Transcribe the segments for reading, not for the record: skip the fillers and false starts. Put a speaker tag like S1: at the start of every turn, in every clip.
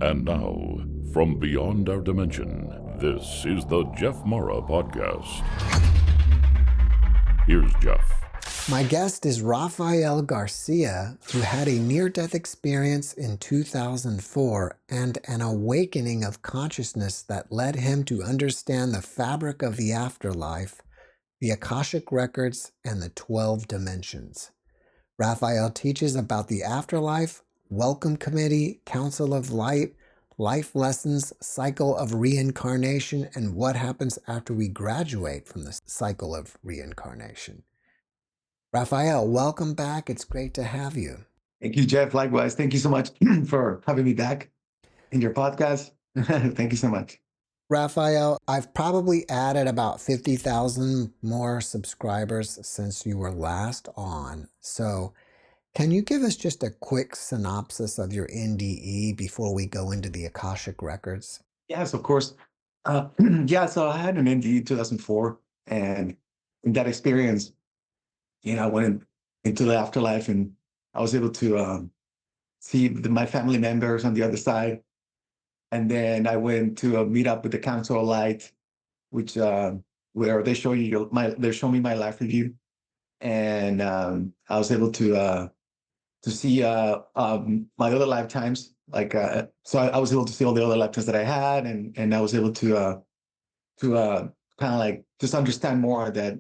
S1: And now, from beyond our dimension, this is the JeffMara podcast. Here's Jeff.
S2: My guest is Rafael Garcia, who had a near-death experience in 2004 and an awakening of consciousness that led him to understand the fabric of the afterlife, the Akashic Records, and the 12 dimensions. Rafael teaches about the afterlife, welcome committee, council of light, life lessons, cycle of reincarnation, and what happens after we graduate from the cycle of reincarnation. Rafael, welcome back. It's great to have you.
S3: Thank you, Jeff. Likewise. Thank you so much for having me back in your podcast. Thank you so much.
S2: Rafael, I've probably added about 50,000 more subscribers since you were last on. So can you give us just a quick synopsis of your NDE before we go into the Akashic Records?
S3: Yes, of course. So I had an NDE in 2004, and in that experience, I went into the afterlife, and I was able to see my family members on the other side. And then I went to meet up with the Council of Light, which where they show you they show me my life review, and I was able to see my other lifetimes. So I was able to see all the other lifetimes that I had, and I was able to kind of like just understand more that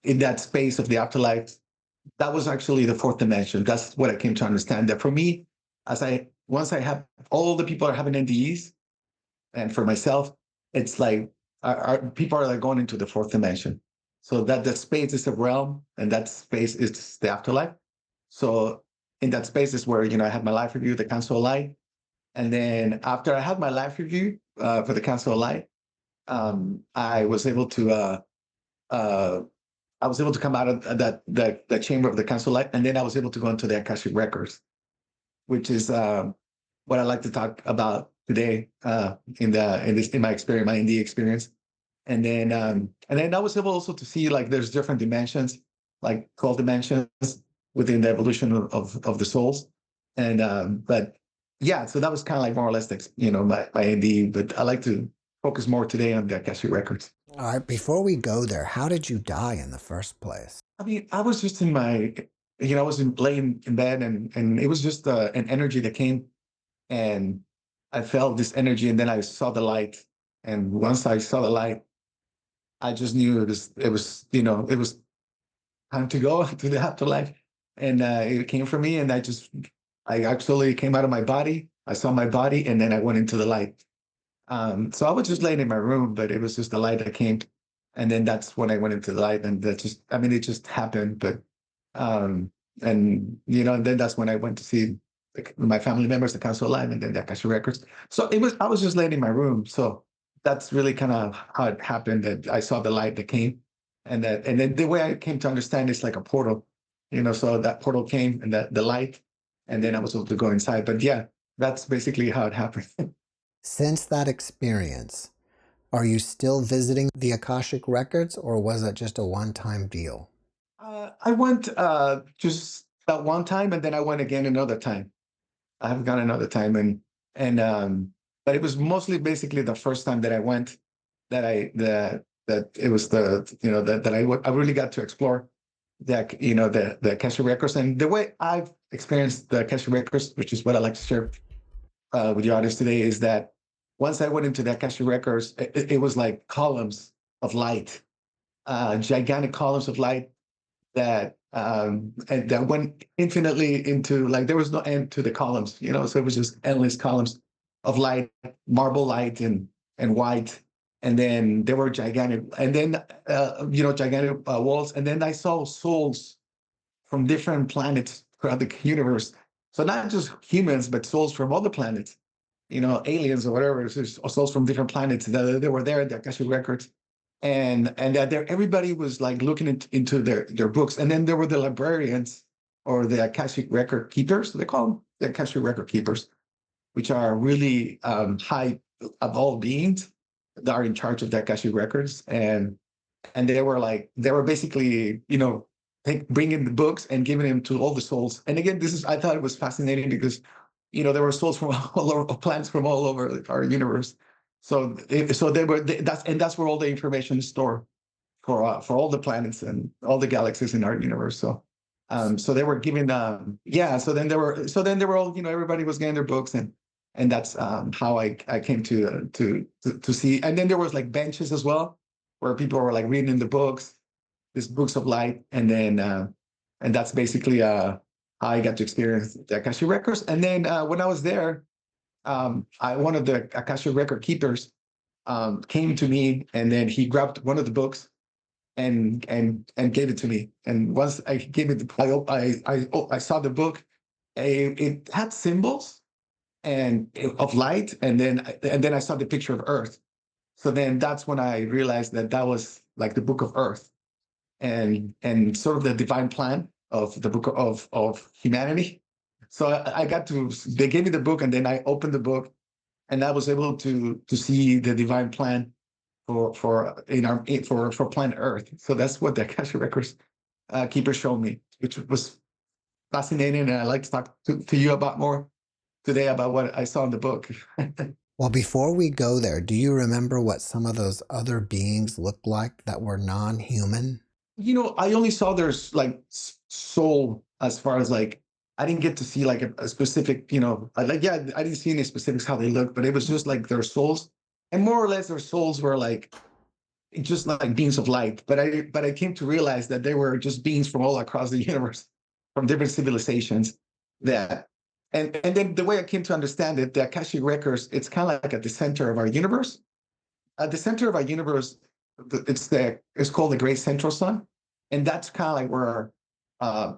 S3: in that space of the afterlife, that was actually the fourth dimension. That's what I came to understand. That for me, once I have all the people are having NDEs, and for myself, it's like our people are like going into the fourth dimension. So that space is a realm, and that space is the afterlife. So in that space is where I had my life review, the Council of Light, and then after I had my life review for the Council of Light, I was able to come out of that chamber of the Council of Light, and then I was able to go into the Akashic Records, which is what I like to talk about today in my experience, my NDE experience. And then I was able also to see like there's different dimensions, like 12 dimensions within the evolution of the souls. And but yeah, so that was kind of like more or less my NDE, but I like to focus more today on the Akashic Records.
S2: All right, before we go there, how did you die in the first place?
S3: I mean, I was just in my, I was laying in bed, and it was just an energy that came, and I felt this energy, and then I saw the light. And once I saw the light, I just knew it was time to go to the afterlife. And it came for me, and I actually came out of my body. I saw my body, and then I went into the light. So I was just laying in my room, but it was just the light that came. And then that's when I went into the light, and it just happened. But, and then that's when I went to see my family members, the Council of Light, and then the Akashic Records. So I was just laying in my room. So that's really kind of how it happened, that I saw the light that came, and then the way I came to understand it's like a portal, so that portal came, and the light, and then I was able to go inside. But yeah, that's basically how it happened.
S2: Since that experience, are you still visiting the Akashic Records, or was it just a one-time deal?
S3: I went just that one time, and then I went again another time. I have gone another time, but it was mostly basically the first time that I went that it was I really got to explore the Akashic Records, and the way I've experienced the Akashic Records, which is what I like to share with your audience today, is that once I went into the Akashic Records, it was like columns of light, gigantic columns of light that and that went infinitely into, like, there was no end to the columns, so it was just endless columns of light, marble light and white. And then there were gigantic, and then gigantic walls. And then I saw souls from different planets throughout the universe. So not just humans, but souls from other planets, aliens or whatever, souls from different planets that they were there at the Akashic Records. And that there, everybody was like looking into their books. And then there were the librarians, or the Akashic Record keepers, they call them the Akashic Record keepers, which are really high evolved beings that are in charge of the Akashic Records. And they were basically, bringing the books and giving them to all the souls. And again, I thought it was fascinating, because there were souls from all over, planets from all over our universe. So that's where all the information is stored for all the planets and all the galaxies in our universe. So they were giving so then they were all, everybody was getting their books, and that's how I came to see. And then there was like benches as well where people were like reading the books, these books of light, and that's basically how I got to experience the Akashic Records. And then when I was there, one of the Akashic Record keepers came to me, and then he grabbed one of the books and gave it to me. And once I gave it, I saw the book. It had symbols of light, and then I saw the picture of Earth. So then that's when I realized that was like the book of Earth, and sort of the divine plan of the book of humanity. So they gave me the book, and then I opened the book, and I was able to see the divine plan for planet Earth. So that's what the Akashic Records keeper showed me, which was fascinating, and I'd like to talk to you about more today about what I saw in the book.
S2: Well, before we go there, do you remember what some of those other beings looked like that were non-human?
S3: I only saw their like soul, as far as like, I didn't get to see like a specific, I didn't see any specifics how they looked, but it was just like their souls, and more or less their souls were like just like beings of light. But I came to realize that they were just beings from all across the universe, from different civilizations. And then the way I came to understand it, the Akashic Records, it's kind of like at the center of our universe. At the center of our universe, it's called the Great Central Sun, and that's kind of like where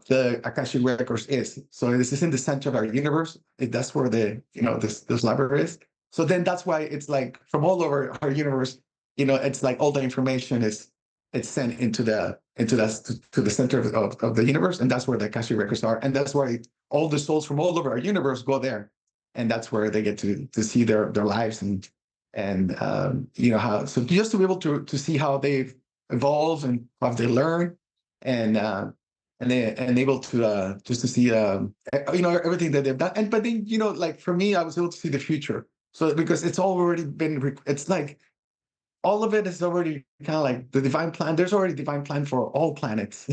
S3: the Akashic Records is. So this is in the center of our universe. That's where this library is. So then that's why it's like from all over our universe, it's like all the information it's sent into the center of the universe, and that's where the Akashic Records are, and that's why all the souls from all over our universe go there, and that's where they get to see their lives and how. So just to be able to see how they've evolved and how they learn, and able to just to see everything that they've done. But then like for me, I was able to see the future. So because it's already been, it's like all of it is already kind of like the divine plan. There's already divine plan for all planets.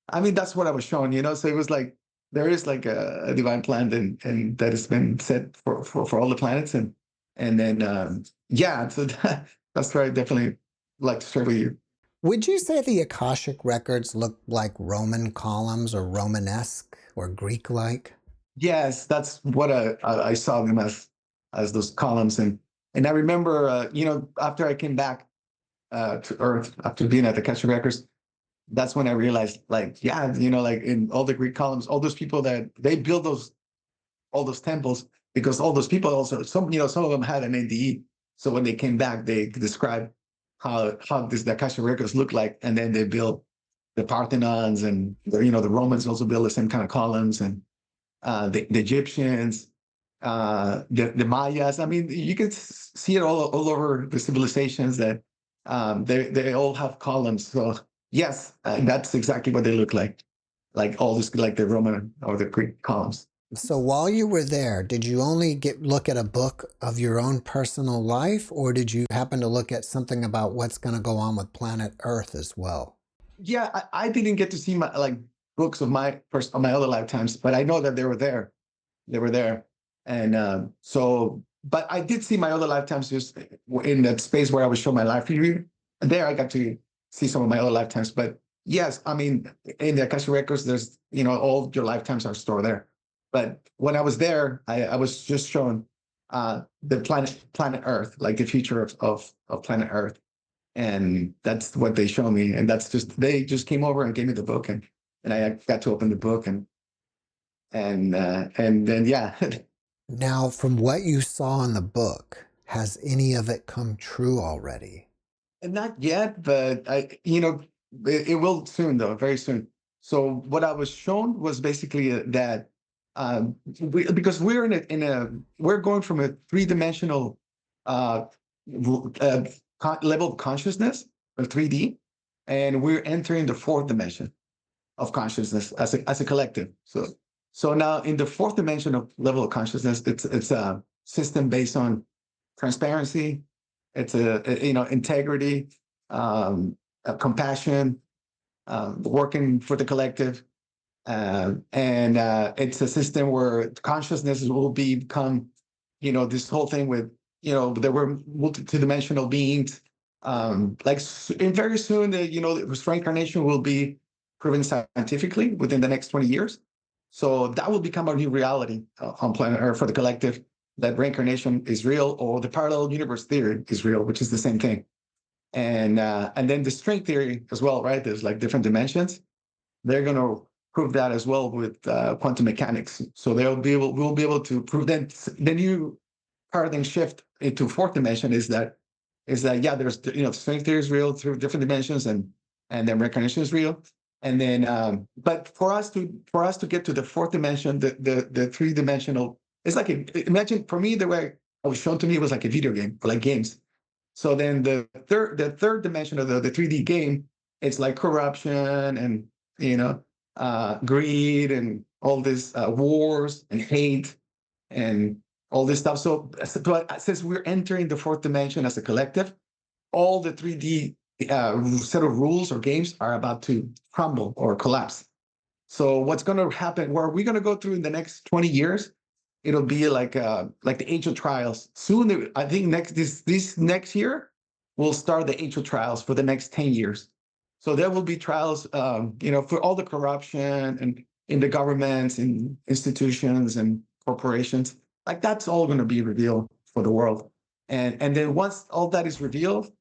S3: I mean, that's what I was shown, So it was like there is like a divine plan, and that has been set for all the planets, and then so that's where I definitely like to share with you.
S2: Would you say the Akashic Records look like Roman columns or Romanesque or Greek-like?
S3: Yes, that's what I saw them as those columns, and I remember after I came back to Earth after being at the Akashic Records, that's when I realized like like in all the Greek columns, all those people that they build all those temples, because all those people also some of them had an NDE. So when they came back, they described how the Akashic Records look like, and then they built the Parthenons, and the Romans also built the same kind of columns, and the Egyptians, the Mayas. I mean, you can see it all over the civilizations that they all have columns. So yes, that's exactly what they look like all this, like the Roman or the Greek columns.
S2: So while you were there, did you only look at a book of your own personal life, or did you happen to look at something about what's going to go on with planet Earth as well?
S3: Yeah, I didn't get to see my books of my other lifetimes, but I know that they were there. They were there, and but I did see my other lifetimes just in that space where I was showing my life review. There, I got to see some of my other lifetimes. But yes, I mean, in the Akashic Records, there's all your lifetimes are stored there. But when I was there, I was just shown the planet Earth, like the future of planet Earth, and that's what they show me. And they just came over and gave me the book, and I got to open the book, and then yeah.
S2: Now, from what you saw in the book, has any of it come true already?
S3: And not yet, but it will soon, though, very soon. So what I was shown was basically that because we're we're going from a three-dimensional level of consciousness, or 3D, and we're entering the fourth dimension of consciousness as a collective. So now in the fourth dimension of level of consciousness, it's a system based on transparency. It's integrity, compassion, working for the collective. And it's a system where consciousness will become, this whole thing with, there were multidimensional beings. Very soon, reincarnation will be proven scientifically within the next 20 years. So that will become a new reality on planet Earth for the collective, that reincarnation is real, or the parallel universe theory is real, which is the same thing. And then the string theory as well, right? There's like different dimensions. They're going to prove that as well with quantum mechanics. So we'll be able to prove that the new paradigm shift into fourth dimension is that yeah, there's string theory is real through different dimensions, and then reincarnation is real. And then but for us to get to the fourth dimension, the three-dimensional, it's like imagine, for me, the way it was shown to me was like a video game, or like games. So then the third dimension of the 3D game, it's like corruption and greed and all this wars and hate and all this stuff. So since we're entering the fourth dimension as a collective, all the 3D set of rules or games are about to crumble or collapse. So what's going to happen? Where are we going to go through in the next 20 years? It'll be like the age of trials. Soon, I think this next year, we'll start the age of trials for the next 10 years. So there will be trials, for all the corruption and in the governments, in institutions and corporations. Like that's all going to be revealed for the world. And then once all that is revealed,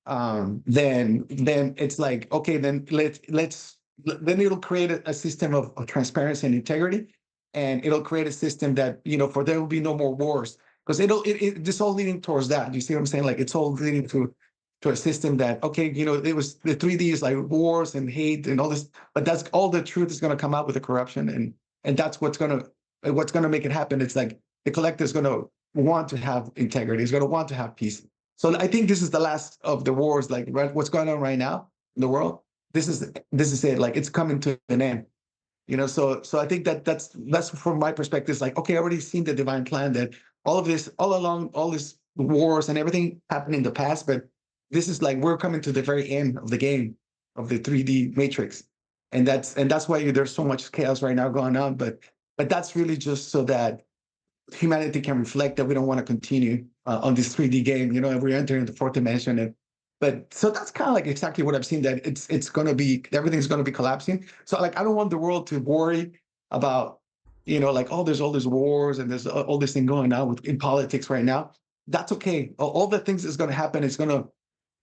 S3: then it's like, okay, then then it'll create a system of transparency and integrity, and it'll create a system that for there will be no more wars, because it's all leading towards that. You see what I'm saying? Like it's all leading to a system that, okay, it was the 3D is like wars and hate and all this, but that's all the truth is going to come out with the corruption, and that's what's going to make it happen. It's like the collective is going to want to have integrity, is going to want to have peace. So I think this is the last of the wars, like what's going on right now in the world. This is it. Like it's coming to an end. So I think that's from my perspective. It's like, okay, I already seen the divine plan, that all of this, all along, all these wars and everything happened in the past, but this is like we're coming to the very end of the game of the 3D matrix, and that's why there's so much chaos right now going on. But that's really just so that humanity can reflect that we don't want to continue on this 3D game, and we're entering the fourth dimension. But so that's kind of like exactly what I've seen, that it's going to be, everything's going to be collapsing. So like, I don't want the world to worry about, like, oh, there's all these wars and there's all this thing going on in politics right now. That's okay. All the things that's going to happen is going to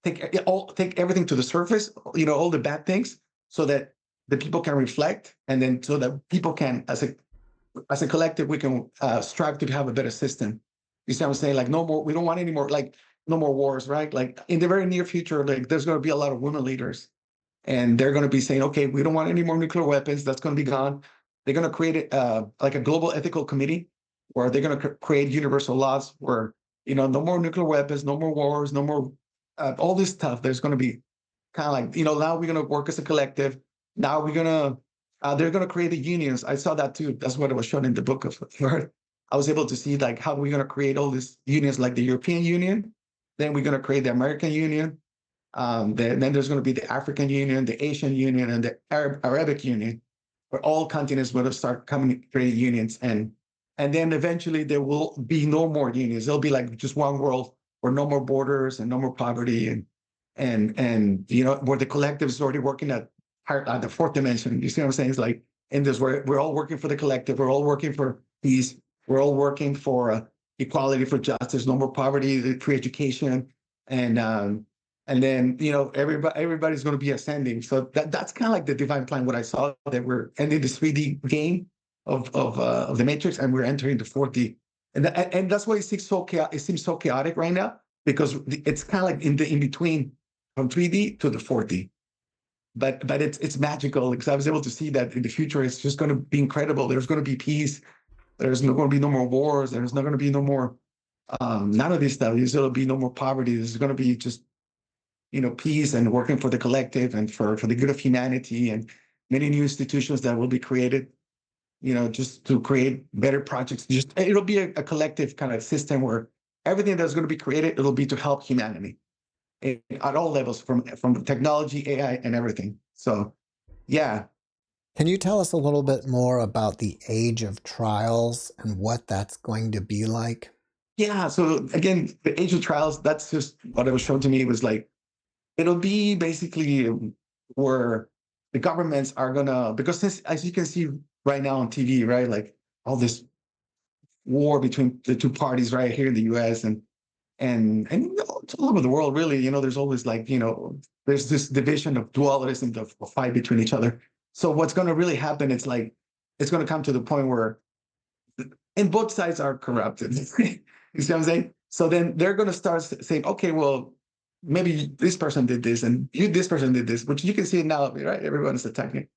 S3: take everything to the surface, all the bad things, so that the people can reflect, and then so that people can, as a collective, we can strive to have a better system. You see what I'm saying? Like no more, we don't want any more, like no more wars, right? Like in the very near future, like there's going to be a lot of women leaders, and they're going to be saying, okay, we don't want any more nuclear weapons. That's going to be gone. They're going to create like a global ethical committee, where they're going to create universal laws where, no more nuclear weapons, no more wars, no more all this stuff. There's going to be kind of like, now we're going to work as a collective. Now we're going to, they're going to create the unions. I saw that too. That's what it was shown in the book of Earth. I was able to see like how we're going to create all these unions, like the European Union. Then we're going to create the American Union. Then there's going to be the African Union, the Asian Union, and the Arabic Union, where all continents will start creating unions. And then eventually there will be no more unions. There'll be like just one world where no more borders and no more poverty, and where the collective is already working at the fourth dimension. You see what I'm saying? It's like in this, where we're all working for the collective. We're all working for peace. We're all working for equality, for justice, no more poverty, free education, and then everybody's going to be ascending. So that's kind of like the divine plan. What I saw, that we're ending this 3D game of the matrix, and we're entering the 4D, and that's why it seems so chaotic right now, because it's kind of like in between from 3D to the 4D. But it's magical, because I was able to see that in the future it's just going to be incredible. There's going to be peace. There's not going to be no more wars. There's not going to be no more none of this stuff. There's going to be no more poverty. There's going to be just peace and working for the collective and for the good of humanity, and many new institutions that will be created. just to create better projects. Just it'll be a collective kind of system where everything that's going to be created, it'll be to help humanity at all levels, from technology, AI, and everything. So, yeah.
S2: Can you tell us a little bit more about the age of trials and what that's going to be like?
S3: Yeah. So again, the age of trials, that's just what it was shown to me. It was like, it'll be basically where the governments are gonna, because this, as you can see right now on TV, right, like all this war between the two parties right here in the US and it's all over the world, really. There's always like, there's this division of dualism, the fight between each other. So what's going to really happen, it's like, it's going to come to the point where, and both sides are corrupted. You see what I'm saying? So then they're going to start saying, okay, well, maybe this person did this and this person did this, which you can see it now, right? Everyone's attacking,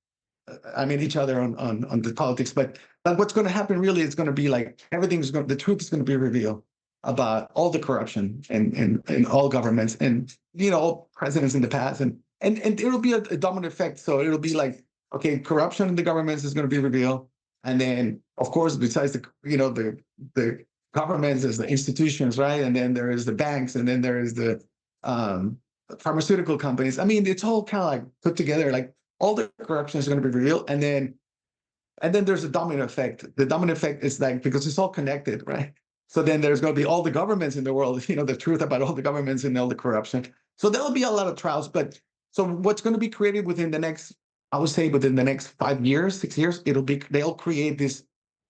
S3: each other on the politics. But what's going to happen really is going to be like, the truth is going to be revealed about all the corruption and all governments and, all presidents in the past. And it'll be a domino effect. So it'll be like, okay, corruption in the governments is going to be revealed. And then, of course, besides the governments, there's the institutions, right? And then there is the banks, and then there is the pharmaceutical companies. It's all kind of like put together, like all the corruption is going to be revealed. And then there's a domino effect. The domino effect is like, because it's all connected, right? So then there's going to be all the governments in the world, the truth about all the governments and all the corruption. So there'll be a lot of trials. But so what's going to be created within the next 5 years, 6 years, they'll create this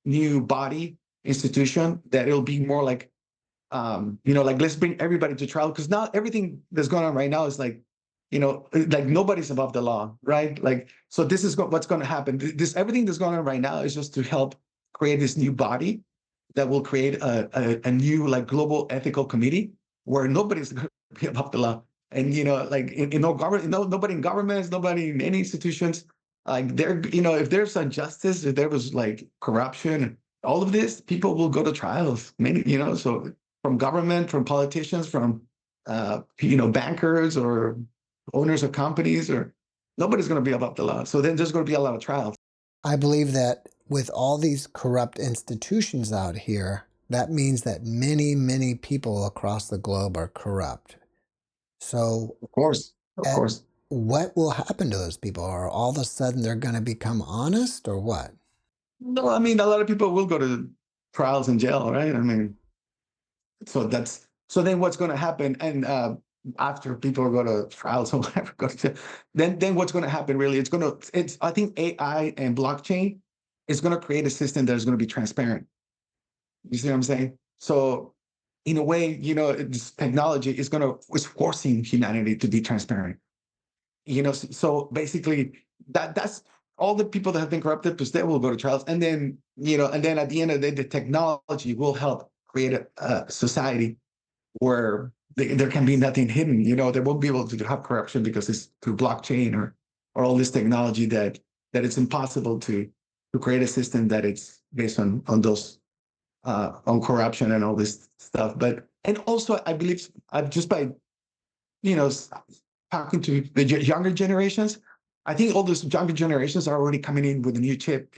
S3: new body institution that it'll be more like, like, let's bring everybody to trial. Because now everything that's going on right now is like, like nobody's above the law, right? Like, so this is what's going to happen. Everything that's going on right now is just to help create this new body that will create a new, like, global ethical committee where nobody's going to be above the law. And, like in no government, nobody in governments, nobody in any institutions, like if there's injustice, if there was like corruption, all of this, people will go to trials. Many, so from government, from politicians, from, bankers or owners of companies, or nobody's going to be above the law. So then there's going to be a lot of trials.
S2: I believe that with all these corrupt institutions out here, that means that many, many people across the globe are corrupt. So,
S3: Of course.
S2: What will happen to those people? Or all of a sudden they're going to become honest, or what?
S3: No, a lot of people will go to trials in jail, right? So then what's going to happen? And after people go to trials or whatever, then what's going to happen really? I think AI and blockchain is going to create a system that is going to be transparent. You see what I'm saying? So in a way, this technology is forcing humanity to be transparent. So basically that's all the people that have been corrupted, because they will go to trials. And then, at the end of the day, the technology will help create a society where there can be nothing hidden. They won't be able to have corruption because it's through blockchain or all this technology that it's impossible to create a system that it's based on those on corruption and all this stuff. And also, I believe just by talking to the younger generations, I think all those younger generations are already coming in with a new chip.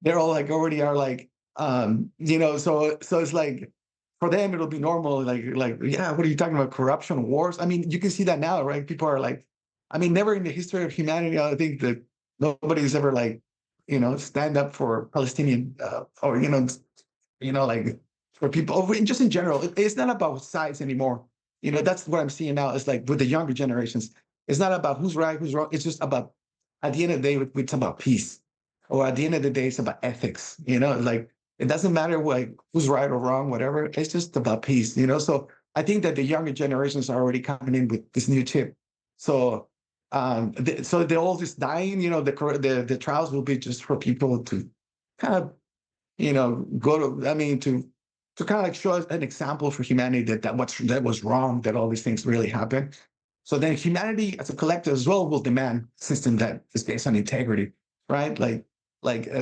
S3: They're all like already are like so it's like, for them it'll be normal, like, yeah, what are you talking about, corruption, wars? You can see that now, right? People are like, never in the history of humanity, I think that nobody's ever like, stand up for Palestinian or like for people, or just in general. It's not about sides anymore. That's what I'm seeing now. It's like with the younger generations, it's not about who's right, who's wrong. It's just about, at the end of the day, it's about peace. Or at the end of the day, it's about ethics. Like, it doesn't matter who's right or wrong, whatever. It's just about peace. So I think that the younger generations are already coming in with this new chip. So so the old is dying. The trials will be just for people to kind of go to, to kind of like show us an example for humanity that was wrong, that all these things really happen. So then humanity as a collective as well will demand a system that is based on integrity, right?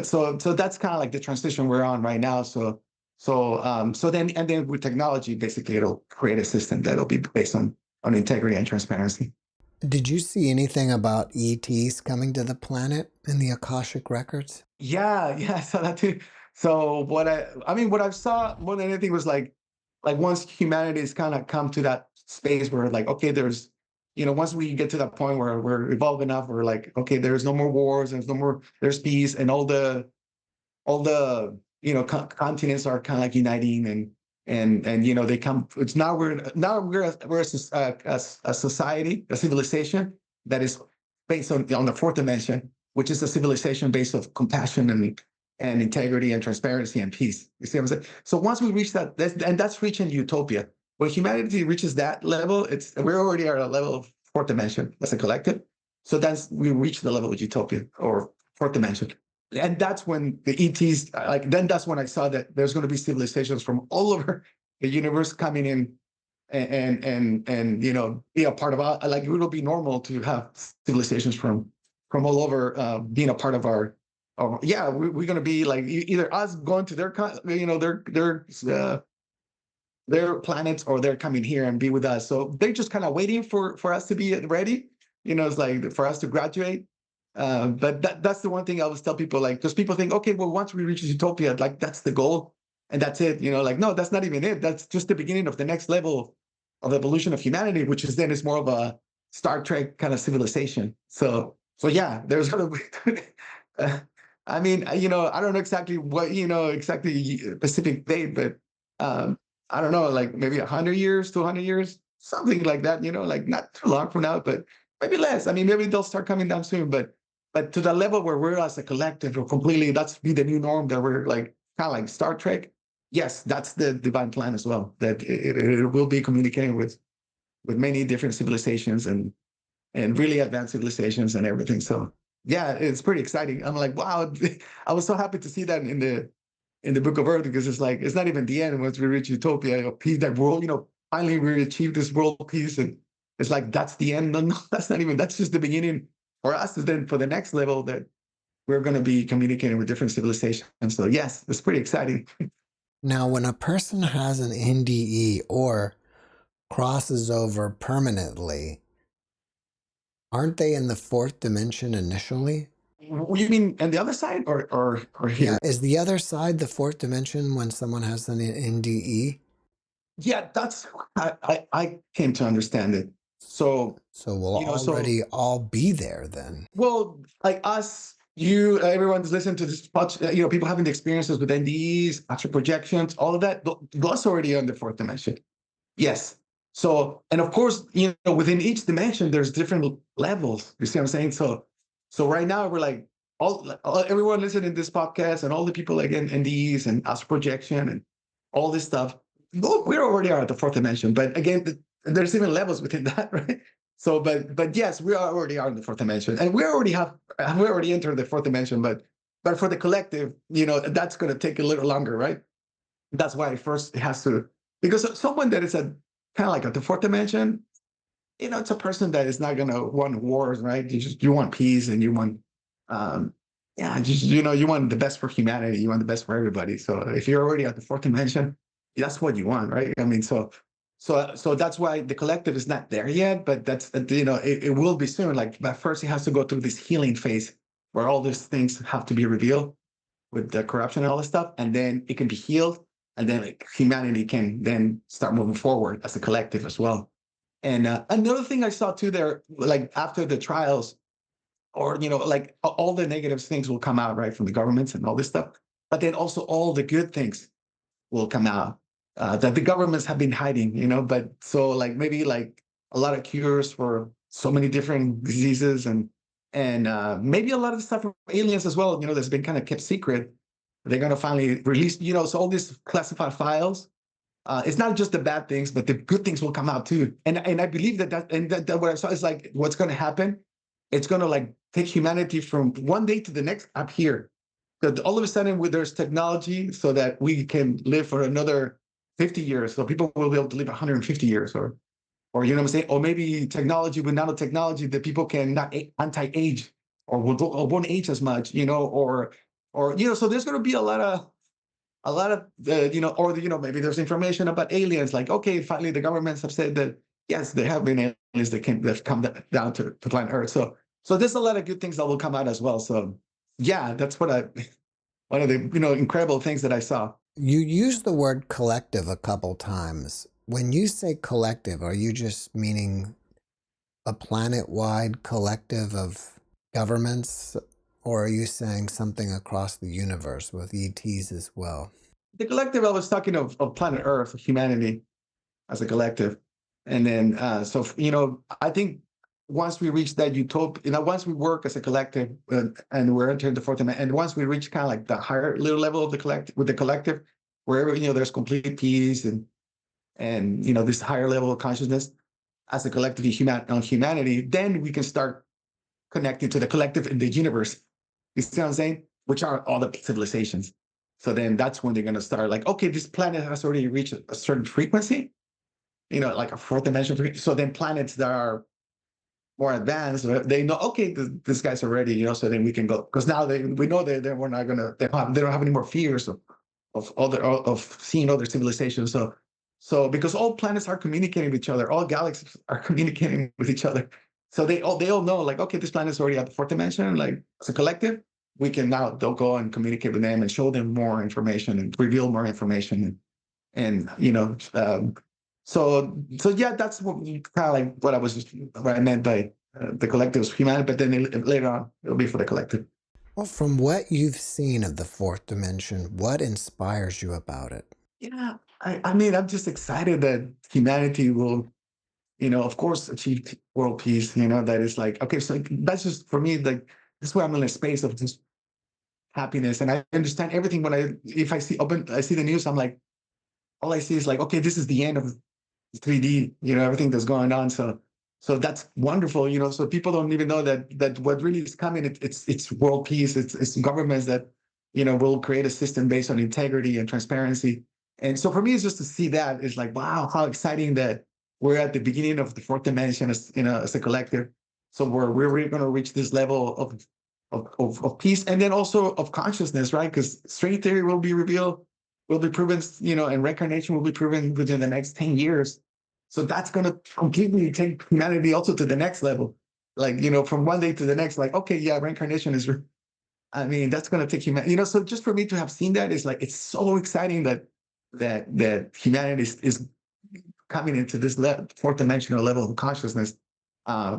S3: So that's kind of like the transition we're on right now. So then with technology, basically it'll create a system that'll be based on integrity and transparency.
S2: Did you see anything about ETs coming to the planet in the Akashic Records?
S3: Yeah, yeah, I saw that too. So what I saw more than anything was like once humanity's kind of come to that space where like, okay, there's, once we get to that point where we're evolved enough, we're like, okay, there's no more wars, there's peace, and all the continents are kind of like uniting, and they come. It's now we're a society, a civilization that is based on the fourth dimension, which is a civilization based of compassion and integrity and transparency and peace. You see what I'm saying? So once we reach that's reaching utopia. When humanity reaches that level, we're already at a level of fourth dimension as a collective. So we reach the level of utopia or fourth dimension. And that's when the ETs, then that's when I saw that there's going to be civilizations from all over the universe coming in and be a part of like it will be normal to have civilizations from all over being a part of yeah, we're going to be like either us going to their planets, or they're coming here and be with us. So they're just kind of waiting for us to be ready. It's like for us to graduate. But that's the one thing I always tell people, like, because people think, okay, well, once we reach utopia, like that's the goal and that's it. Like, no, that's not even it. That's just the beginning of the next level of evolution of humanity, which is more of a Star Trek kind of civilization. So yeah, there's gonna be. I mean, I don't know exactly what exactly specific date, but I don't know, like maybe 100 years, 200 years, something like that. Like not too long from now, but maybe less. I mean, maybe they'll start coming down soon, but to the level where we're as a collective or completely, that's be the new norm, that we're like kind of like Star Trek. Yes, that's the divine plan as well. That it will be communicating with many different civilizations and really advanced civilizations and everything. So yeah, it's pretty exciting. I'm like, wow, I was so happy to see that in the Book of Earth, because it's like it's not even the end. Once we reach utopia, peace, that world, finally we achieve this world peace, and it's like that's the end. No, no, that's not even. That's just the beginning for us. Is then for the next level that we're going to be communicating with different civilizations. So yes, it's pretty exciting.
S2: Now, when a person has an NDE or crosses over permanently, aren't they in the fourth dimension initially?
S3: You mean on the other side, or
S2: Yeah,
S3: here?
S2: is the other side the fourth dimension when someone has an NDE?
S3: Yeah, that's I came to understand it. So
S2: So we'll
S3: so
S2: already all be there then.
S3: well, like us, you, everyone's listening to this, people having the experiences with NDEs, astral projections, all of that. That's already on the fourth dimension. Yes. So, and of course, within each dimension, there's different levels. You see what I'm saying? So right now we're like everyone listening to this podcast and all the people like in NDEs and astral projection and all this stuff. We're already are at the fourth dimension, but again, there's even levels within that, right? So, but yes, we already are in the fourth dimension, and we already entered the fourth dimension. But for the collective, that's going to take a little longer, right? That's why first it has to, because someone that is at kind of like at the fourth dimension, it's a person that is not going to want wars, right? You want peace, and you want, yeah, just you want the best for humanity, you want the best for everybody. So if you're already at the fourth dimension, that's what you want, right? I mean, so that's why the collective is not there yet, but that's it will be soon. Like, but first it has to go through this healing phase where all these things have to be revealed with the corruption and all this stuff, and then it can be healed, and then like, humanity can then start moving forward as a collective as well. And another thing I saw too there, like after the trials, or like all the negative things will come out, right, from the governments and all this stuff, but then also all the good things will come out that the governments have been hiding, but so like maybe like a lot of cures for so many different diseases, and maybe a lot of the stuff from aliens as well, that's been kind of kept secret. They're going to finally release, so all these classified files, it's not just the bad things, but the good things will come out too. And I believe that what I saw is like what's going to happen. It's going to like take humanity from one day to the next up here. That all of a sudden there's technology so that we can live for another 50 years. So people will be able to live 150 years, or what I'm saying, or maybe technology with nanotechnology that people can not anti-age, or won't age as much, or so there's going to be a lot of or maybe there's information about aliens, like, okay, finally the governments have said that, yes, there have been aliens that come down to planet Earth. So there's a lot of good things that will come out as well. So yeah, that's one of the incredible things that I saw.
S2: You use the word collective a couple times. When you say collective, are you just meaning a planet-wide collective of governments, or are you saying something across the universe with ETs as well?
S3: The collective, I was talking of planet Earth, humanity as a collective. And then, so, I think once we reach that utopia, once we work as a collective and we're entering the fourth dimension, and once we reach kind of like the higher little level of the collective, with the collective, wherever, there's complete peace and, this higher level of consciousness as a collective on humanity, then we can start connecting to the collective in the universe. You see what I'm saying? Which are all the civilizations. So then that's when they're going to start like, okay, this planet has already reached a certain frequency, like a fourth dimension frequency. So then planets that are more advanced, they know, okay, this guy's already, so then we can go. Because now we know that we're not going to, they don't have any more fears of seeing other civilizations. So because all planets are communicating with each other, all galaxies are communicating with each other. So they all know, like, okay, this planet's already at the fourth dimension. Like, as a collective, we can now they'll go and communicate with them and show them more information and reveal more information and so yeah, that's kind of like what I meant by the collective is humanity. But then later on, it'll be for the collective.
S2: Well, from what you've seen of the fourth dimension, what inspires you about it?
S3: Yeah, I mean, I'm just excited that humanity will, of course, achieve world peace. That is like, okay, so that's just for me, like, this is where I'm in a space of just happiness, and I understand everything. If I see the news, I'm like, all I see is like, okay, this is the end of 3D, everything that's going on. So that's wonderful, so people don't even know that what really is coming, it's world peace. It's governments that, will create a system based on integrity and transparency. And so for me, it's just to see that it's like, wow, how exciting that we're at the beginning of the fourth dimension as a collective. So we're really going to reach this level of peace, and then also of consciousness, right? Because string theory will be proven, and reincarnation will be proven within the next 10 years. So that's going to completely take humanity also to the next level. Like, from one day to the next, like, okay, yeah, reincarnation is, I mean, that's going to take humanity, so just for me to have seen that is like, it's so exciting that humanity is coming into this fourth dimensional level of consciousness,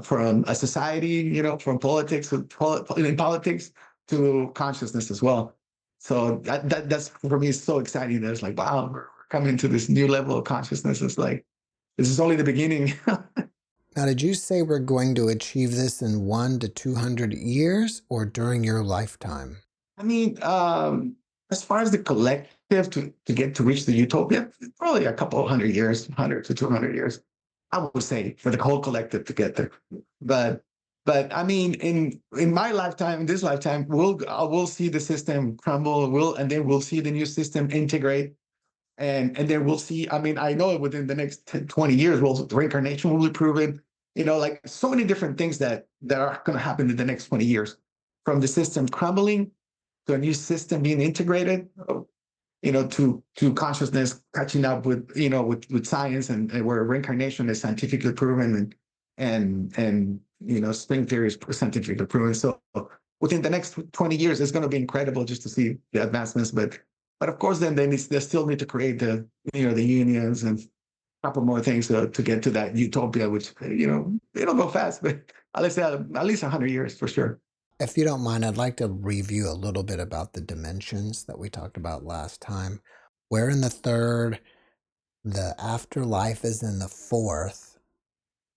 S3: from a society, from politics, in politics to consciousness as well. So that's for me, is so exciting. That it's like, wow, we're coming to this new level of consciousness. It's like, this is only the beginning.
S2: Now, did you say we're going to achieve this in 1 to 200 years or during your lifetime?
S3: I mean, as far as the collective to reach the utopia, probably a couple of 100 years, 100 to 200 years, I would say, for the whole collective to get there. But I mean, in my lifetime, in this lifetime, we'll see the system crumble. And then we'll see the new system integrate, and then we'll see. I mean, I know within the next 10, 20 years, reincarnation will be proven. Like so many different things that are going to happen in the next 20 years, from the system crumbling to a new system being integrated, to consciousness catching up with science, and where reincarnation is scientifically proven, and string theory is scientifically proven. So within the next 20 years, it's going to be incredible just to see the advancements. But of course, then they still need to create the unions and a couple more things to get to that utopia, which it'll go fast, but at least 100 years for sure.
S2: If you don't mind, I'd like to review a little bit about the dimensions that we talked about last time. We're in the third, the afterlife is in the fourth,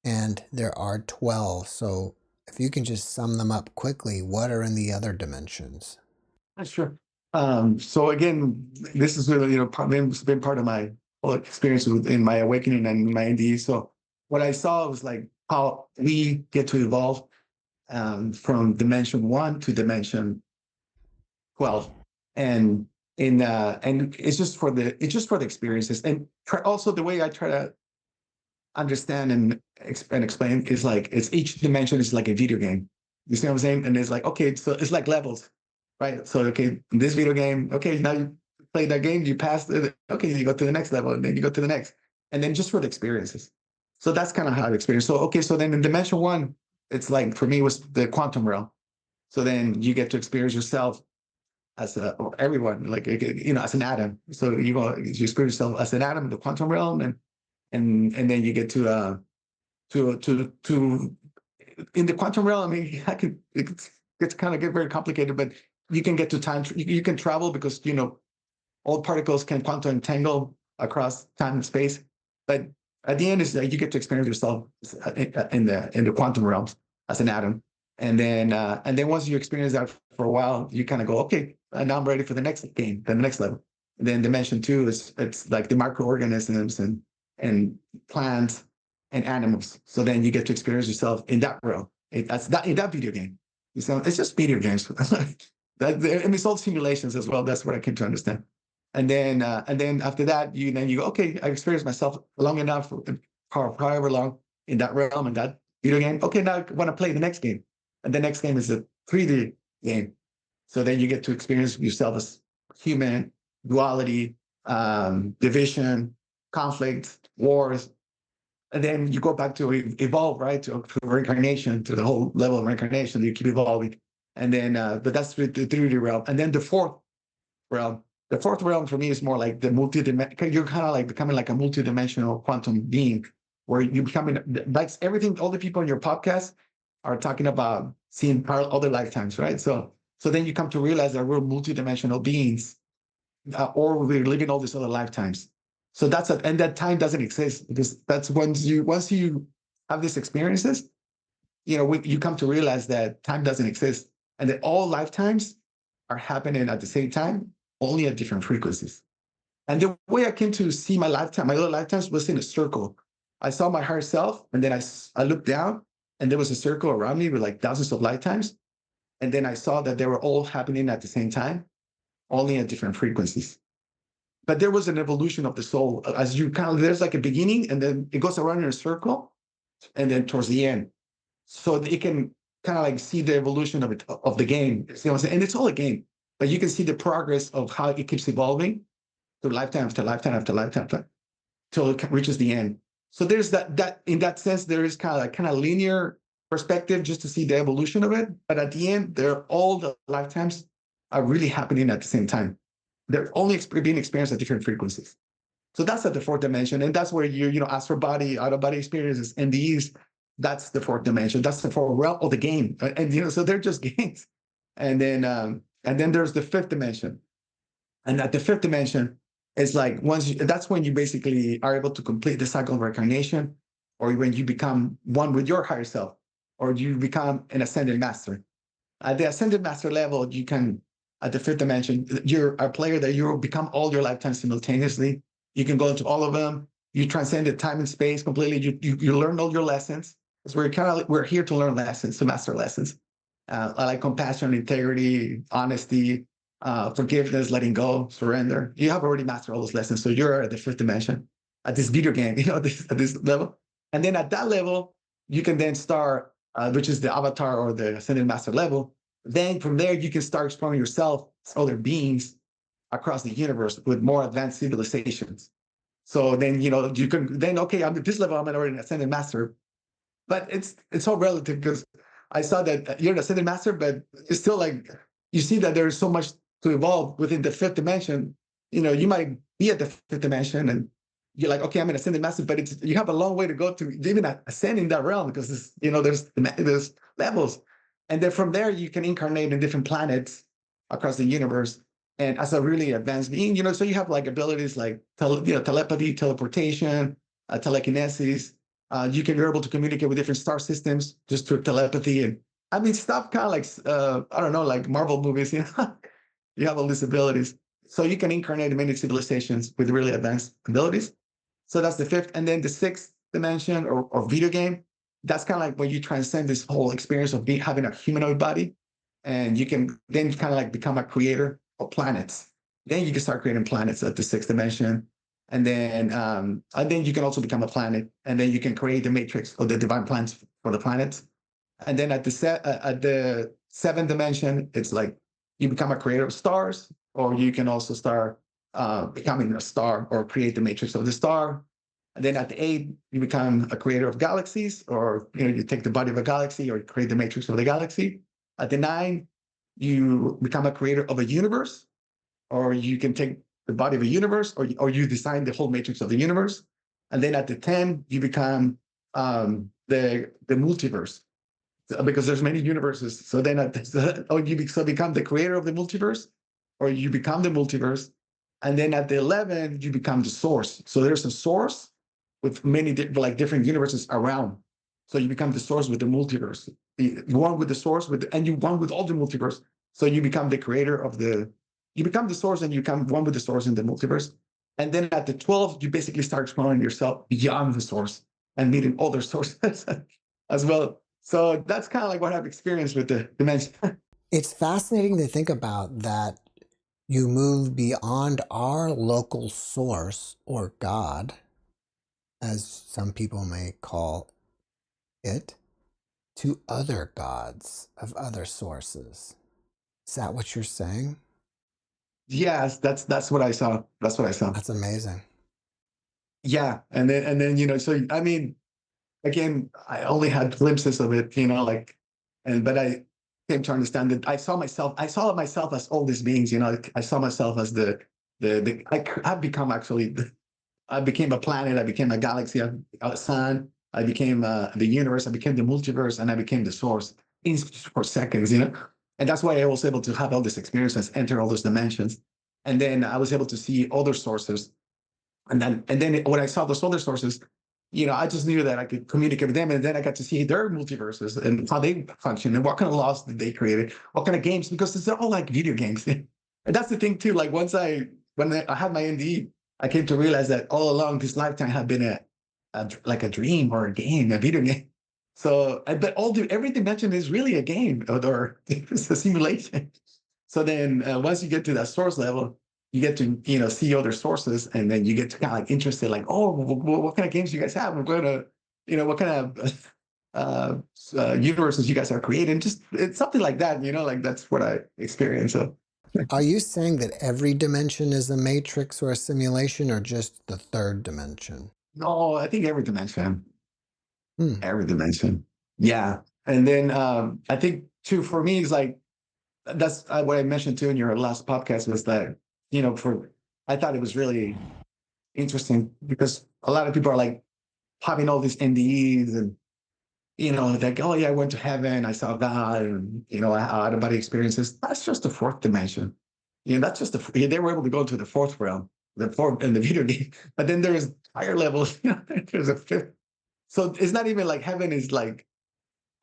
S2: and there are 12. So if you can just sum them up quickly, what are in the other dimensions?
S3: Sure. So again, this is really, it's been part of my whole experience in my awakening and my NDE. So what I saw was like how we get to evolve, from dimension 1 to dimension 12, and it's just for the experiences, and also the way I try to understand and explain is like, it's each dimension is like a video game. You see what I'm saying? And it's like, okay, so it's like levels, right? So okay, this video game, okay, now you play that game, you pass it, okay, you go to the next level, and then you go to the next, and then just for the experiences. So that's kind of how I experienced. So okay, so then in dimension one, it's like for me was the quantum realm. So then you get to experience yourself as a, or everyone, like as an atom. So you experience yourself as an atom in the quantum realm, and then you get to in the quantum realm. I mean, it's kind of get very complicated, but you can get to time. You can travel because all particles can quantum entangle across time and space. But at the end, is that you get to experience yourself in the quantum realms as an atom, and then once you experience that for a while, you kind of go, okay, now I'm ready for the next game, the next level. And then dimension two is it's like the microorganisms and plants and animals. So then you get to experience yourself in that realm. That's that in that video game. So it's just video games. And it's all simulations as well. That's what I came to understand. And then after that, you go, okay, I experienced myself long enough, for however long in that realm, in that video game. Okay, now I want to play the next game. And the next game is a 3D game. So then you get to experience yourself as human, duality, division, conflict, wars. And then you go back to evolve, right? To reincarnation, to the whole level of reincarnation. You keep evolving. And then, but that's the 3D realm. And then the fourth realm. The fourth realm for me is more like the multi-dimensional. You're kind of like becoming like a multi-dimensional quantum being, where you becoming like everything. All the people in your podcast are talking about seeing other lifetimes, right? So then you come to realize that we're multi-dimensional beings, or we're living all these other lifetimes. So and that time doesn't exist, because that's once you have these experiences, you come to realize that time doesn't exist, and that all lifetimes are happening at the same time, only at different frequencies. And the way I came to see my other lifetimes, was in a circle. I saw my higher self, and then I looked down, and there was a circle around me with like thousands of lifetimes. And then I saw that they were all happening at the same time, only at different frequencies. But there was an evolution of the soul, as you there's like a beginning, and then it goes around in a circle, and then towards the end. So it can kind of like see the evolution of the game. See what I'm saying? And it's all a game, but you can see the progress of how it keeps evolving through lifetime after lifetime after lifetime, till it reaches the end. So there's that in that sense, there is kind of linear perspective, just to see the evolution of it. But at the end, all the lifetimes are really happening at the same time. They're only being experienced at different frequencies. So that's at the fourth dimension. And that's where astral body, out of body experiences, NDEs, that's the fourth dimension. That's the fourth realm of the game. And so they're just games. And then there's the fifth dimension. And at the fifth dimension, it's like that's when you basically are able to complete the cycle of reincarnation, or when you become one with your higher self, or you become an ascended master. At the ascended master level, you can, at the fifth dimension, you're a player that you become all your lifetimes simultaneously. You can go into all of them. You transcend the time and space completely. You learn all your lessons. Because we're here to learn lessons, to master lessons. Like compassion, integrity, honesty, forgiveness, letting go, surrender. You have already mastered all those lessons. So you're at the fifth dimension, at this video game, at this level. And then at that level, you can then start, which is the avatar or the ascended master level. Then from there, you can start exploring yourself as other beings across the universe with more advanced civilizations. So then, you can then, okay, I'm at this level, I'm already an ascended master. But it's all relative, because I saw that you're an ascended master, but it's still like, you see that there's so much to evolve within the fifth dimension. You might be at the fifth dimension and you're like, okay, I'm an ascended master, but you have a long way to go to even ascending that realm, because there's levels. And then from there, you can incarnate in different planets across the universe. And as a really advanced being, so you have like abilities like telepathy, teleportation, telekinesis. You're able to communicate with different star systems just through telepathy. And I mean, stuff kind of like, I don't know, like Marvel movies, you have all these abilities. So you can incarnate in many civilizations with really advanced abilities. So that's the fifth. And then the sixth dimension, or video game, that's kind of like when you transcend this whole experience of having a humanoid body. And you can then kind of like become a creator of planets. Then you can start creating planets at the sixth dimension. And then you can also become a planet, and then you can create the matrix of the divine plans for the planets. And then at the seventh dimension, it's like you become a creator of stars, or you can also start becoming a star, or create the matrix of the star. And then at the 8, you become a creator of galaxies, or you take the body of a galaxy, or you create the matrix of the galaxy. At the 9, you become a creator of a universe, or you can take the body of a universe, or you design the whole matrix of the universe. And then at the 10, you become the multiverse, because there's many universes. So then you become the creator of the multiverse, or you become the multiverse. And then at the 11, you become the source. So there's a source with many different universes around. So you become the source with the multiverse. You one with the source and you one with all the multiverse. So you become the creator of you become the source, and you become one with the source in the multiverse. And then at the 12, you basically start exploring yourself beyond the source and meeting other sources as well. So that's kind of like what I've experienced with the dimension.
S2: It's fascinating to think about that you move beyond our local source, or God, as some people may call it, to other gods of other sources. Is that what you're saying?
S3: Yes, that's what I saw. That's what I saw.
S2: That's amazing.
S3: Yeah, so I mean, again, I only had glimpses of it, but I came to understand that I saw myself as all these beings, I saw myself as I've become actually, I became a planet, I became a galaxy, a sun, I became the universe, I became the multiverse, and I became the source in for seconds, and that's why I was able to have all these experiences, enter all those dimensions, and then I was able to see other sources. And then when I saw those other sources, I just knew that I could communicate with them, and then I got to see their multiverses and how they function and what kind of laws did they created, what kind of games, because they're all like video games. And that's the thing too. Like when I had my NDE, I came to realize that all along this lifetime had been like a dream or a game, a video game. So, but every dimension is really a game, or it's a simulation. So then once you get to that source level, you get to see other sources, and then you get to kind of like interested, like, oh, what kind of games you guys have? We're going to what kind of universes you guys are creating. Just it's something like that, like that's what I experienced. So
S2: Are you saying that every dimension is a matrix or a simulation, or just the third dimension?
S3: no, I think every dimension.
S2: Hmm.
S3: Every dimension. Yeah. And then I think too, for me, is like, that's what I mentioned too in your last podcast, was that, I thought it was really interesting, because a lot of people are like having all these NDEs, and, like, oh yeah, I went to heaven, I saw God, and, out of body experiences. That's just the fourth dimension. That's just they were able to go to the fourth realm, the fourth in the video game. But then there's higher levels, there's a fifth. So it's not even like heaven is like,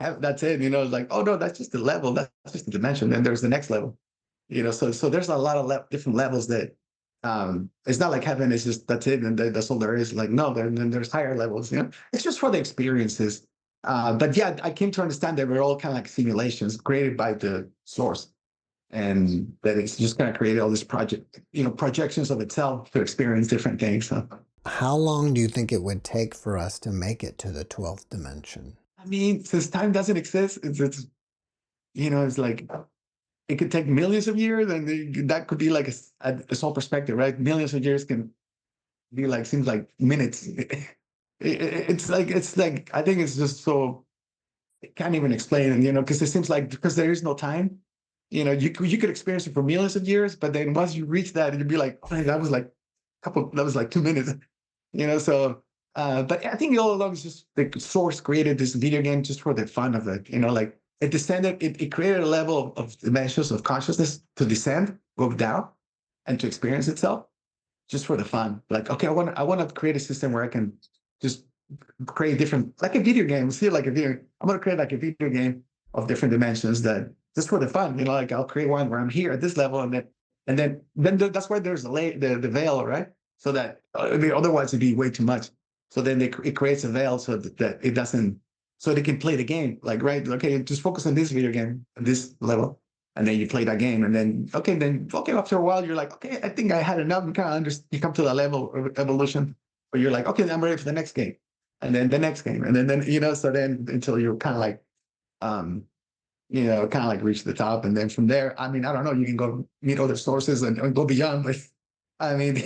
S3: that's it, it's like, oh no, that's just the level, that's just the dimension. Then there's the next level, so there's a lot of different levels that it's not like heaven is just that's it, and that's all there is. Like, no, then there's higher levels, it's just for the experiences. But yeah, I came to understand that we're all kind of like simulations created by the source, and that it's just kind of created all this projections of itself to experience different things. So,
S2: How long do you think it would take for us to make it to the 12th dimension?
S3: I mean, since time doesn't exist, it's it's like, it could take millions of years, and that could be like a small perspective, right? Millions of years can be like, seems like minutes. It's like I think it's just so, I can't even explain it, because it seems like, because there is no time, you could experience it for millions of years, but then once you reach that, you'd be like, oh, that was like 2 minutes, So, but I think all along it's just the source created this video game just for the fun of it, like it descended, it created a level of dimensions of consciousness to descend, go down, and to experience itself just for the fun. Like, okay, I want to create a system where I can just create different, like a video game. See, like a video. I'm gonna create like a video game of different dimensions, that just for the fun. Like I'll create one where I'm here at this level, and then that's why there's the veil, right? So that I mean, otherwise it'd be way too much. So then it creates a veil so that it doesn't, so they can play the game. Like, right, okay, just focus on this video game at this level, and then you play that game, and then after a while you're like, okay, I think I had enough. You kind of understand, you come to that level of evolution where you're like, okay, I'm ready for the next game, and then the next game, and then so then until you're kind of like kind of like reach the top, and then from there, I mean, I don't know, you can go meet other sources and go beyond, but I mean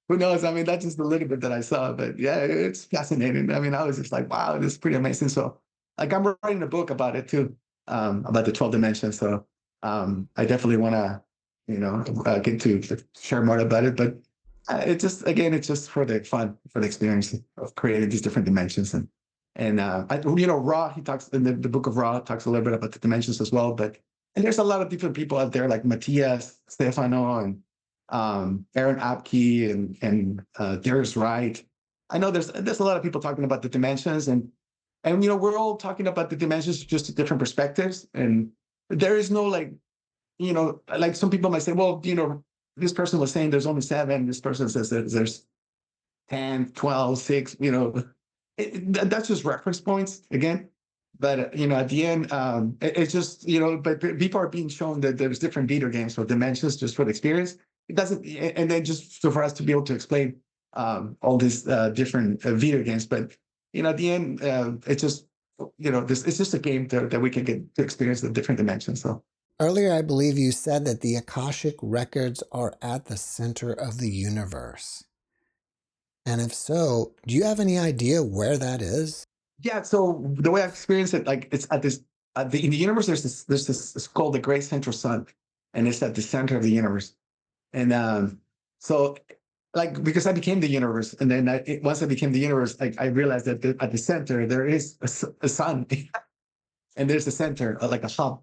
S3: who knows? I mean, that's just a little bit that I saw, but yeah, it's fascinating. I mean, I was just like, wow, this is pretty amazing. So, like, I'm writing a book about it too, about the 12 dimensions. So, I definitely want to, get to share more about it. But it just, again, it's just for the fun, for the experience of creating these different dimensions. Ra, he talks in the book of Ra, talks a little bit about the dimensions as well. And there's a lot of different people out there like Matthias, Stefano, and Aaron Apke and Darius Wright. I know there's a lot of people talking about the dimensions, and we're all talking about the dimensions just different perspectives, and there is no like some people might say, well, this person was saying there's only 7, this person says that there's 10, 12, 6, that's just reference points again. But at the end, it's just but people are being shown that there's different video games or dimensions just for the experience. It doesn't, and then just so for us to be able to explain all these different video games. But at the end, it's just it's just a game that we can get to experience the different dimensions. So
S2: Earlier, I believe you said that the Akashic Records are at the center of the universe. And if so, do you have any idea where that is?
S3: yeah, so the way I've experienced it, like it's at this in the universe, there's this it's called the Great Central Sun, and it's at the center of the universe. And so like because I became the universe, and then once I became the universe, I realized that at the center there is a sun, and there's a center like a hub,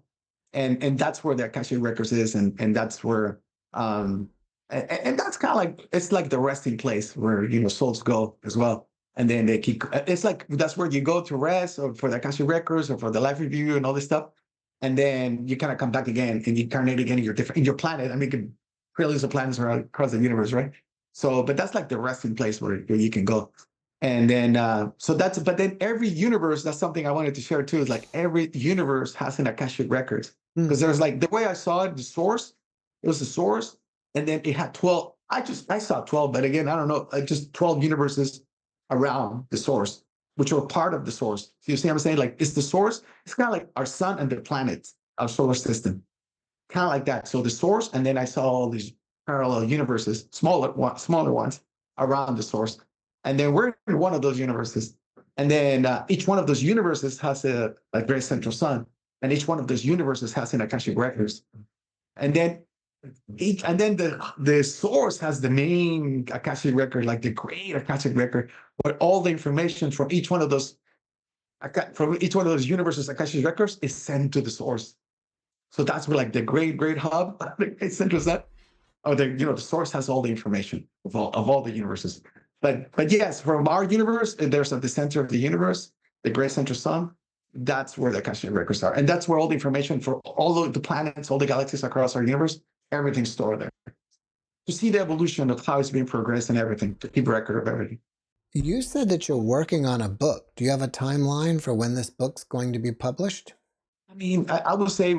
S3: and that's where the Akashic Records is, and that's where and that's kind of like it's like the resting place where souls go as well. And then they keep it's like that's where you go to rest or for the Akashic Records or for the life review and all this stuff. And then you kind of come back again and you incarnate again in your planet. I mean, trillions of planets are across the universe, right? So, but that's like the resting place where you can go. And then but then every universe, that's something I wanted to share too, is like every universe has an Akashic Records. Because there's like the way I saw it, it was the source, and then it had 12. I saw 12, but again, I don't know, just 12 universes around the source, which are part of the source. So you see what I'm saying? Like it's the source, it's kind of like our sun and the planets, our solar system, kind of like that. So the source, and then I saw all these parallel universes, smaller ones around the source. And then we're in one of those universes. And then each one of those universes has a great central sun. And each one of those universes has an Akashic Records. And then the source has the main Akashic Record, like the great Akashic Record, where all the information from each one of those universes Akashic Records is sent to the source. So that's where like the great hub, the great central sun, or the source has all the information of all the universes. But yes, from our universe, there's at the center of the universe, the great central sun. That's where the Akashic Records are, and that's where all the information for all of the planets, all the galaxies across our universe, everything's stored there. To see the evolution of how it's being progressed and everything, to keep record of everything.
S2: You said that you're working on a book. Do you have a timeline for when this book's going to be published?
S3: I mean, I would say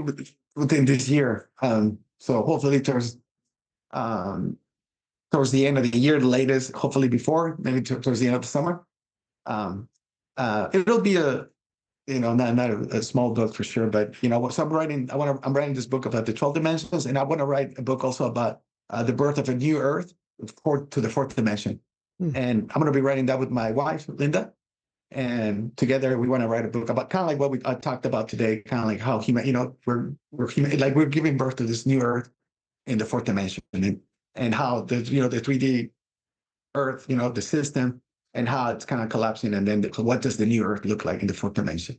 S3: within this year. So hopefully towards the end of the year, the latest, hopefully before, maybe towards the end of the summer. It'll be not a small book for sure, but so I'm writing this book about the 12 dimensions, and I want to write a book also about the birth of a new Earth to the 4th dimension. And I'm going to be writing that with my wife, Linda. And together we want to write a book about kind of like what I talked about today, kind of like how we're giving birth to this new Earth in the 4th dimension, and how the 3D Earth, the system, and how it's kind of collapsing, and then what does the new Earth look like in the 4th dimension?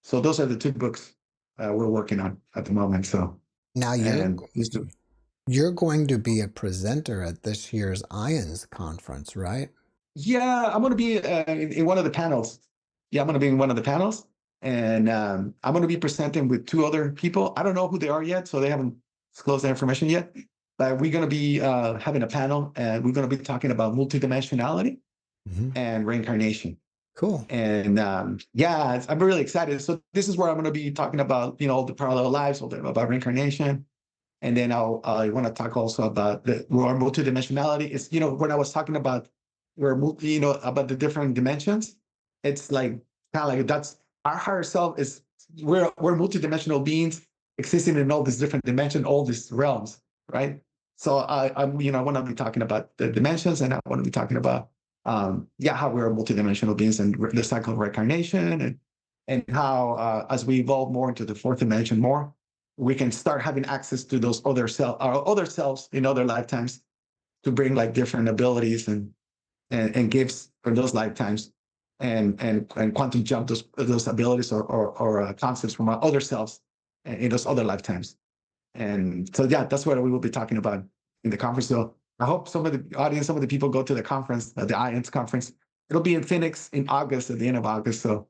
S3: So those are the 2 books we're working on at the moment. So
S2: now you're going to be a presenter at this year's IONS conference, right?
S3: Yeah, I'm going to be in one of the panels. Yeah, I'm going to be in one of the panels, and I'm going to be presenting with 2 other people. I don't know who they are yet, so they haven't disclosed their information yet. But we're going to be having a panel, and we're going to be talking about multidimensionality and reincarnation.
S2: Cool.
S3: And I'm really excited. So this is where I'm going to be talking about all the parallel lives, about reincarnation. And then I want to talk also about our multidimensionality. It's when I was talking about about the different dimensions, it's like kind of like that's our higher self is we're multidimensional beings existing in all these different dimensions, all these realms, right? So I want to be talking about the dimensions, and I want to be talking about, how we're multidimensional beings and the cycle of reincarnation, and how as we evolve more into the fourth dimension, more we can start having access to those our other selves in other lifetimes to bring like different abilities and gifts for those lifetimes, and quantum jump those abilities or concepts from our other selves in those other lifetimes. And so, yeah, that's what we will be talking about in the conference. So I hope some of the audience, some of the people go to the conference, the IANS conference. It'll be in Phoenix in August, at the end of August. So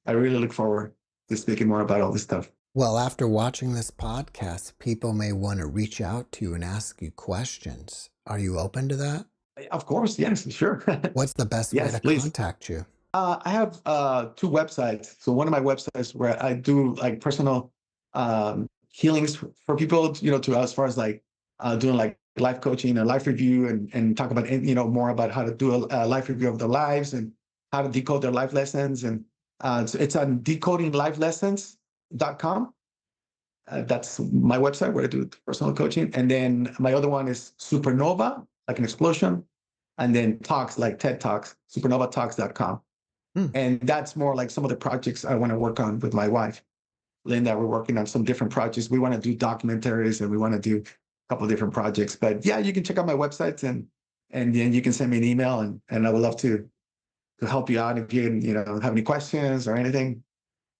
S3: I really look forward to speaking more about all this stuff.
S2: Well, after watching this podcast, people may want to reach out to you and ask you questions. Are you open to that?
S3: Of course, yes, sure.
S2: What's the best way
S3: Yes,
S2: to
S3: please.
S2: contact you?
S3: I have two websites. So one of my websites where I do like personal healings for people, to as far as like doing like life coaching and life review, and talk about more about how to do a life review of their lives and how to decode their life lessons. And it's on decodinglifelessons.com. That's my website where I do personal coaching. And then my other one is Supernova, like an explosion, and then talks like TED Talks, supernovatalks.com. And that's more like some of the projects I want to work on with my wife, Linda. We're working on some different projects. We want to do documentaries, and we want to do a couple of different projects. But yeah, you can check out my websites, and then you can send me an email, and I would love to help you out if you have any questions or anything.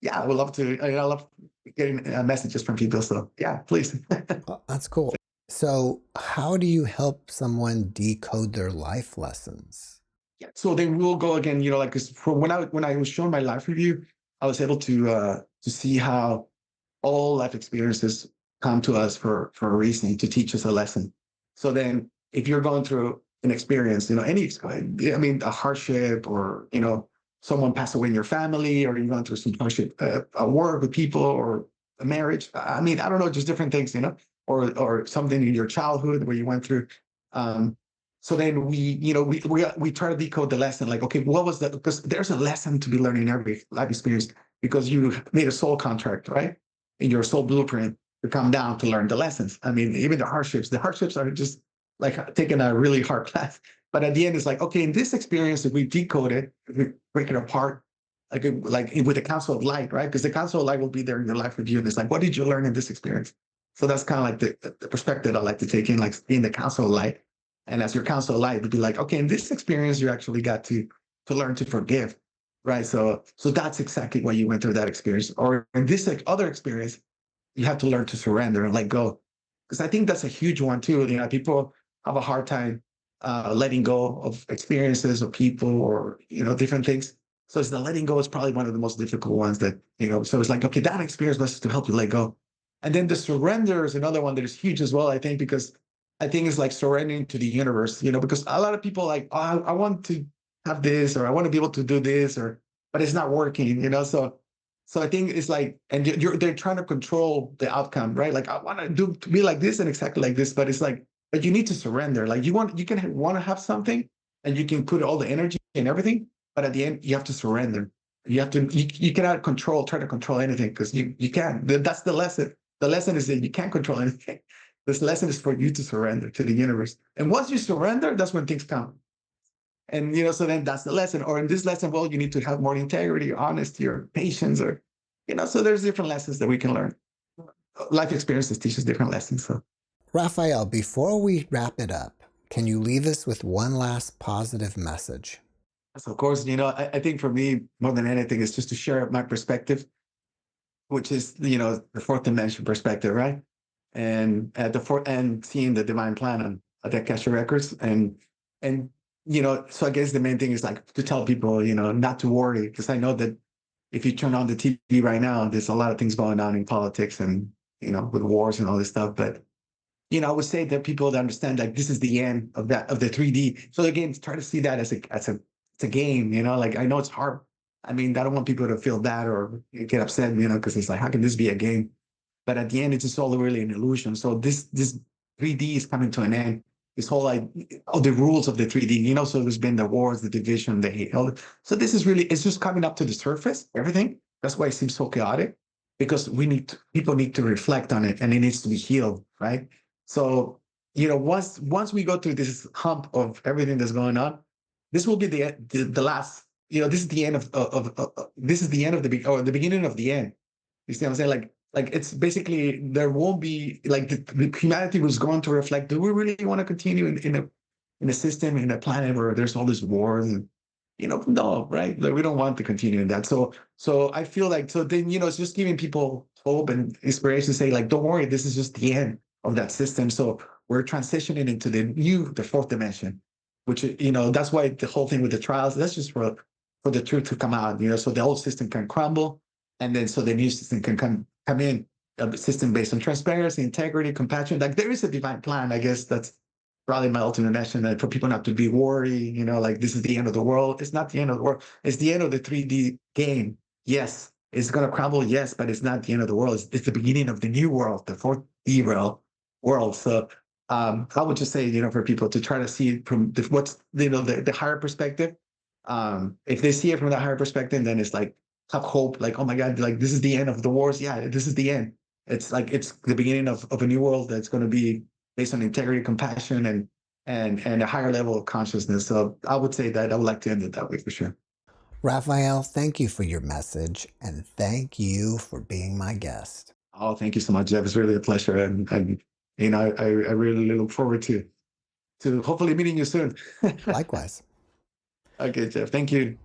S3: Yeah, I would love to. I love getting messages from people. So yeah, please.
S2: Oh, that's cool. So how do you help someone decode their life lessons?
S3: Yeah. So then we'll go again, like 'cause from when I was showing my life review, I was able to see how all life experiences come to us for a reason, to teach us a lesson. So then if you're going through an experience, I mean, a hardship, or someone passed away in your family, or you're going through some hardship at work with people, or a marriage. I mean, I don't know, just different things, or something in your childhood where you went through. So then we try to decode the lesson. Like, okay, what was that? Because there's a lesson to be learned in every life experience, because you made a soul contract, right? In your soul blueprint to come down to learn the lessons. I mean, even the hardships are just like taking a really hard class. But at the end, it's like, okay, in this experience, if we decode it, if we break it apart, like with the Council of Light, right? Because the Council of Light will be there in your life review. And it's like, what did you learn in this experience? So that's kind of like the perspective I like to take in, like being the Council of Light. And as your Council of Light, would be like, okay, in this experience, you actually got to learn to forgive, right? So that's exactly why you went through that experience. Or in this other experience, you have to learn to surrender and let go. Because I think that's a huge one too. People have a hard time letting go of experiences or people, or different things. So it's the letting go is probably one of the most difficult ones that, so it's like, okay, that experience was to help you let go. And then the surrender is another one that is huge as well, I think, because I think it's like surrendering to the universe, because a lot of people like, oh, I want to have this, or I want to be able to do this, but it's not working, So I think it's like, and they're trying to control the outcome, right? Like, I want to be like this and exactly like this, but it's like, but you need to surrender. Like, you can want to have something, and you can put all the energy and everything, but at the end you have to surrender. You cannot try to control anything, because you can't. That's the lesson. The lesson is that you can't control anything. This lesson is for you to surrender to the universe. And once you surrender, that's when things come. And, so then that's the lesson. Or in this lesson, well, you need to have more integrity, or honesty, or patience, or, so there's different lessons that we can learn. Life experiences teach us different lessons. So,
S2: Rafael, before we wrap it up, can you leave us with one last positive message?
S3: so of course, I think for me, more than anything, is just to share my perspective, which is, the fourth dimension perspective, right? And at the fourth, and seeing the divine plan on the Akashic Records. And so I guess the main thing is like to tell people, not to worry, because I know that if you turn on the TV right now, there's a lot of things going on in politics, and with wars and all this stuff. But I would say that people to understand, like, this is the end of the 3D. So again, try to see that as a game. Like, I know it's hard. I mean, I don't want people to feel bad or get upset, because it's like, how can this be a game? But at the end, it's just all really an illusion. So this 3D is coming to an end. This whole, like, all the rules of the 3D, so there's been the wars, the division, the hate. So this is really, it's just coming up to the surface, everything. That's why it seems so chaotic, because people need to reflect on it, and it needs to be healed, right? So once we go through this hump of everything that's going on, this will be the last. This is the end this is the end of the beginning of the end. You see what I'm saying? Like it's basically there won't be like the humanity was going to reflect. Do we really want to continue in a system in a planet where there's all this wars and no, right? Like we don't want to continue in that. So I feel like so then it's just giving people hope and inspiration. Say like, don't worry, this is just the end of that system. So we're transitioning into the fourth dimension, which that's why the whole thing with the trials. That's just for the truth to come out. So the old system can crumble, and then so the new system can come in. A system based on transparency, integrity, compassion. Like there is a divine plan. I guess that's probably my ultimate mission, that for people not to be worried, like this is the end of the world. It's not the end of the world. It's the end of the 3D game. Yes, it's going to crumble. Yes, but it's not the end of the world. It's the beginning of the new world, the 4D world. So I would just say, for people to try to see it from what's, the higher perspective. If they see it from the higher perspective, then it's like, have hope, like, oh my God, like this is the end of the wars. Yeah, this is the end. It's like, it's the beginning of a new world that's going to be based on integrity, compassion, and a higher level of consciousness. So I would say that I would like to end it that way for sure.
S2: Rafael, thank you for your message, and thank you for being my guest.
S3: Oh, thank you so much, Jeff. It's really a pleasure, and I really look forward to hopefully meeting you soon.
S2: Likewise.
S3: Okay, Jeff. Thank you.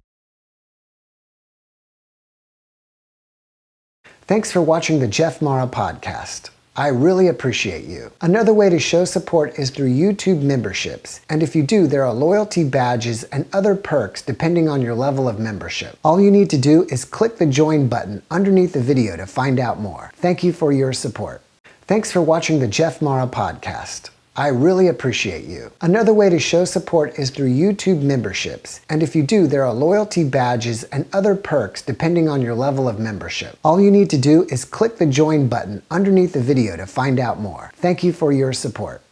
S2: Thanks for watching the JeffMara podcast. I really appreciate you. Another way to show support is through YouTube memberships. And if you do, there are loyalty badges and other perks depending on your level of membership. All you need to do is click the join button underneath the video to find out more. Thank you for your support. Thanks for watching the JeffMara podcast. I really appreciate you. Another way to show support is through YouTube memberships. And if you do, there are loyalty badges and other perks depending on your level of membership. All you need to do is click the join button underneath the video to find out more. Thank you for your support.